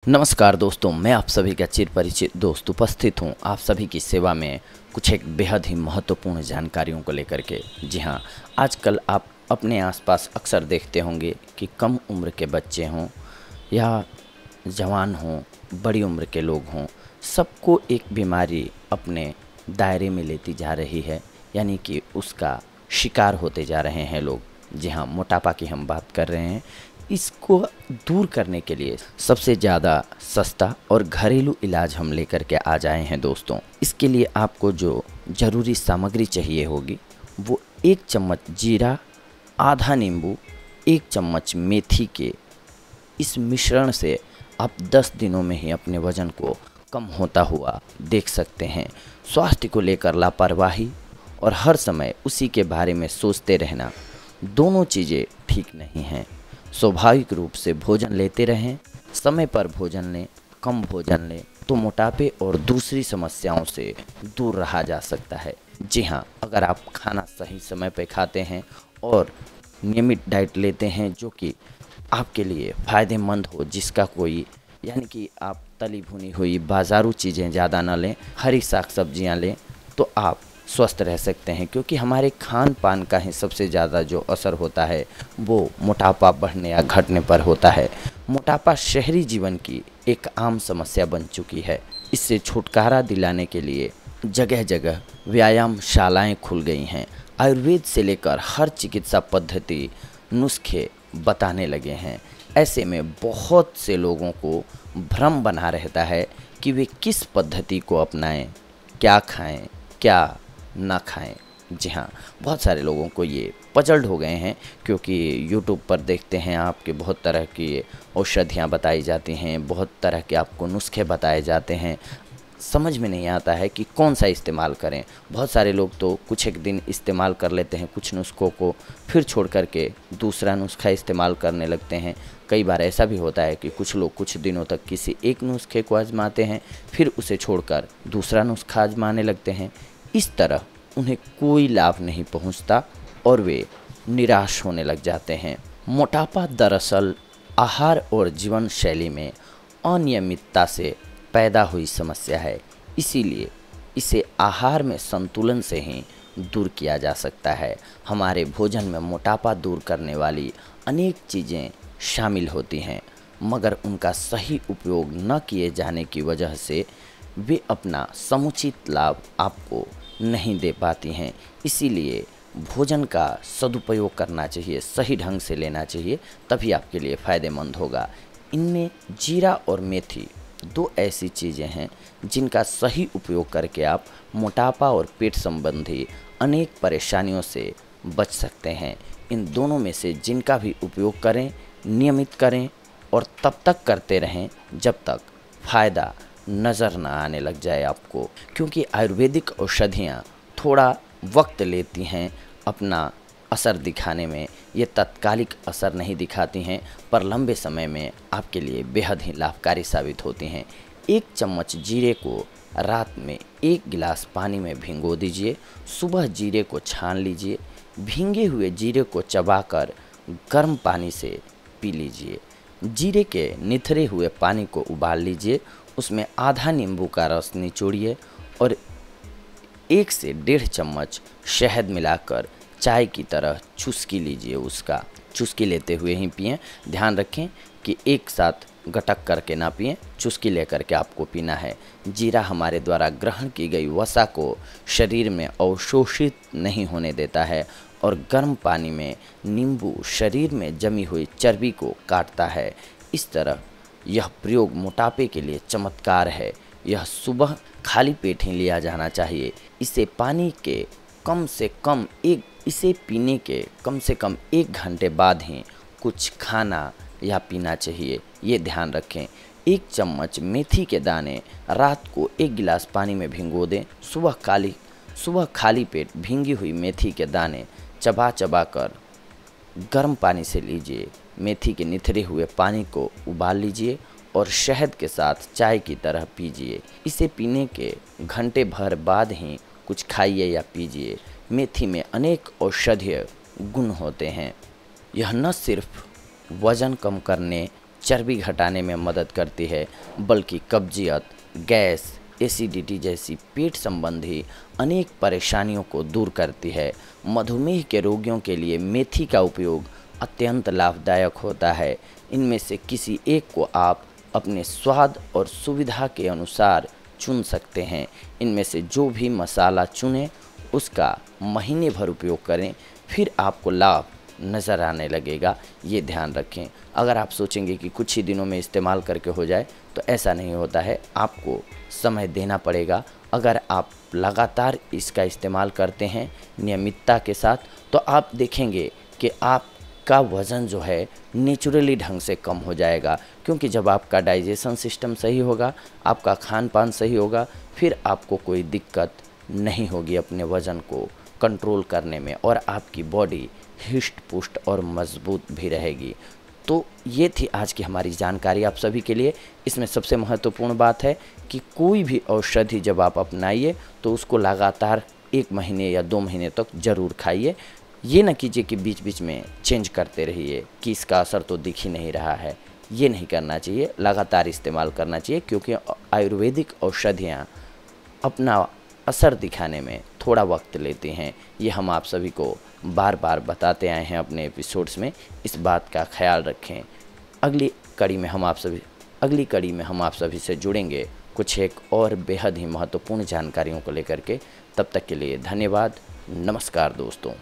नमस्कार दोस्तों, मैं आप सभी का चिर परिचित दोस्त उपस्थित हूं आप सभी की सेवा में कुछ एक बेहद ही महत्वपूर्ण जानकारियों को लेकर के। जी हां, आजकल आप अपने आसपास अक्सर देखते होंगे कि कम उम्र के बच्चे हों या जवान हों, बड़ी उम्र के लोग हों, सबको एक बीमारी अपने दायरे में लेती जा रही है, यानी कि उसका शिकार होते जा रहे हैं लोग। जी हाँ, मोटापा की हम बात कर रहे हैं। इसको दूर करने के लिए सबसे ज़्यादा सस्ता और घरेलू इलाज हम लेकर के आ जाए हैं दोस्तों। इसके लिए आपको जो ज़रूरी सामग्री चाहिए होगी वो 1 चम्मच जीरा, आधा नींबू, 1 चम्मच मेथी के इस मिश्रण से आप 10 दिनों में ही अपने वज़न को कम होता हुआ देख सकते हैं। स्वास्थ्य को लेकर लापरवाही और हर समय उसी के बारे में सोचते रहना, दोनों चीज़ें ठीक नहीं हैं। स्वाभाविक रूप से भोजन लेते रहें, समय पर भोजन लें, कम भोजन लें, तो मोटापे और दूसरी समस्याओं से दूर रहा जा सकता है। जी हाँ, अगर आप खाना सही समय पर खाते हैं और नियमित डाइट लेते हैं जो कि आपके लिए फ़ायदेमंद हो, जिसका कोई यानी कि आप तली भुनी हुई बाज़ारू चीज़ें ज़्यादा ना लें, हरी साग सब्जियाँ लें, तो आप स्वस्थ रह सकते हैं। क्योंकि हमारे खान पान का ही सबसे ज़्यादा जो असर होता है वो मोटापा बढ़ने या घटने पर होता है। मोटापा शहरी जीवन की एक आम समस्या बन चुकी है। इससे छुटकारा दिलाने के लिए जगह जगह व्यायामशालाएं खुल गई हैं। आयुर्वेद से लेकर हर चिकित्सा पद्धति नुस्खे बताने लगे हैं। ऐसे में बहुत से लोगों को भ्रम बना रहता है कि वे किस पद्धति को अपनाएं, क्या खाएं, क्या ना खाएं। जी हाँ, बहुत सारे लोगों को ये पजल्ड हो गए हैं, क्योंकि यूट्यूब पर देखते हैं आपके बहुत तरह की औषधियाँ बताई जाती हैं, बहुत तरह के आपको नुस्खे बताए जाते हैं। समझ में नहीं आता है कि कौन सा इस्तेमाल करें। बहुत सारे लोग तो कुछ एक दिन इस्तेमाल कर लेते हैं कुछ नुस्खों को, फिर छोड़ कर के दूसरा नुस्खा इस्तेमाल करने लगते हैं। कई बार ऐसा भी होता है कि कुछ लोग कुछ दिनों तक किसी एक नुस्खे को आजमाते हैं, फिर उसे छोड़कर दूसरा नुस्खा आजमाने लगते हैं। इस तरह उन्हें कोई लाभ नहीं पहुंचता और वे निराश होने लग जाते हैं। मोटापा दरअसल आहार और जीवन शैली में अनियमितता से पैदा हुई समस्या है। इसीलिए इसे आहार में संतुलन से ही दूर किया जा सकता है। हमारे भोजन में मोटापा दूर करने वाली अनेक चीज़ें शामिल होती हैं, मगर उनका सही उपयोग न किए जाने की वजह से वे अपना समुचित लाभ आपको नहीं दे पाती हैं। इसीलिए भोजन का सदुपयोग करना चाहिए, सही ढंग से लेना चाहिए, तभी आपके लिए फ़ायदेमंद होगा। इनमें जीरा और मेथी 2 ऐसी चीज़ें हैं जिनका सही उपयोग करके आप मोटापा और पेट संबंधी अनेक परेशानियों से बच सकते हैं। इन दोनों में से जिनका भी उपयोग करें, नियमित करें और तब तक करते रहें जब तक फ़ायदा नज़र ना आने लग जाए आपको। क्योंकि आयुर्वेदिक औषधियाँ थोड़ा वक्त लेती हैं अपना असर दिखाने में। ये तत्कालिक असर नहीं दिखाती हैं, पर लंबे समय में आपके लिए बेहद ही लाभकारी साबित होती हैं। 1 चम्मच जीरे को रात में 1 गिलास पानी में भिगो दीजिए। सुबह जीरे को छान लीजिए। भीगे हुए जीरे को चबाकर गर्म पानी से पी लीजिए। जीरे के निथरे हुए पानी को उबाल लीजिए। उसमें आधा नींबू का रस निचोड़िए और 1 से 1.5 चम्मच शहद मिलाकर चाय की तरह चुस्की लीजिए। उसका चुस्की लेते हुए ही पिएं। ध्यान रखें कि एक साथ गटक करके ना पिएं, चुस्की लेकर के आपको पीना है। जीरा हमारे द्वारा ग्रहण की गई वसा को शरीर में अवशोषित नहीं होने देता है और गर्म पानी में नींबू शरीर में जमी हुई चर्बी को काटता है। इस तरह यह प्रयोग मोटापे के लिए चमत्कार है। यह सुबह खाली पेट ही लिया जाना चाहिए। इसे पीने के कम से कम 1 घंटे बाद ही कुछ खाना या पीना चाहिए। ये ध्यान रखें। 1 चम्मच मेथी के दाने रात को 1 गिलास पानी में भिगो दें। सुबह खाली पेट भीगी हुई मेथी के दाने चबा चबा कर गर्म पानी से लीजिए। मेथी के निथरे हुए पानी को उबाल लीजिए और शहद के साथ चाय की तरह पीजिए। इसे पीने के घंटे भर बाद ही कुछ खाइए या पीजिए। मेथी में अनेक औषधीय गुण होते हैं। यह न सिर्फ वज़न कम करने, चर्बी घटाने में मदद करती है, बल्कि कब्जियत, गैस, एसिडिटी जैसी पेट संबंधी अनेक परेशानियों को दूर करती है। मधुमेह के रोगियों के लिए मेथी का उपयोग अत्यंत लाभदायक होता है। इनमें से किसी एक को आप अपने स्वाद और सुविधा के अनुसार चुन सकते हैं। इनमें से जो भी मसाला चुनें उसका महीने भर उपयोग करें, फिर आपको लाभ नज़र आने लगेगा। ये ध्यान रखें। अगर आप सोचेंगे कि कुछ ही दिनों में इस्तेमाल करके हो जाए, तो ऐसा नहीं होता है, आपको समय देना पड़ेगा। अगर आप लगातार इसका इस्तेमाल करते हैं नियमितता के साथ, तो आप देखेंगे कि आपका वज़न जो है नेचुरली ढंग से कम हो जाएगा। क्योंकि जब आपका डाइजेशन सिस्टम सही होगा, आपका खान पान सही होगा, फिर आपको कोई दिक्कत नहीं होगी अपने वज़न को कंट्रोल करने में, और आपकी बॉडी हिष्ट पुष्ट और मजबूत भी रहेगी। तो ये थी आज की हमारी जानकारी आप सभी के लिए। इसमें सबसे महत्वपूर्ण बात है कि कोई भी औषधि जब आप अपनाइए तो उसको लगातार 1 महीने या 2 महीने तक ज़रूर खाइए। ये ना कीजिए कि बीच बीच में चेंज करते रहिए कि इसका असर तो दिख ही नहीं रहा है। ये नहीं करना चाहिए, लगातार इस्तेमाल करना चाहिए, क्योंकि आयुर्वेदिक औषधियाँ अपना असर दिखाने में थोड़ा वक्त लेती हैं। ये हम आप सभी को बार बार बताते आए हैं अपने एपिसोड्स में। इस बात का ख्याल रखें। अगली कड़ी में हम आप सभी से जुड़ेंगे कुछ एक और बेहद ही महत्वपूर्ण जानकारियों को लेकर के। तब तक के लिए धन्यवाद। नमस्कार दोस्तों।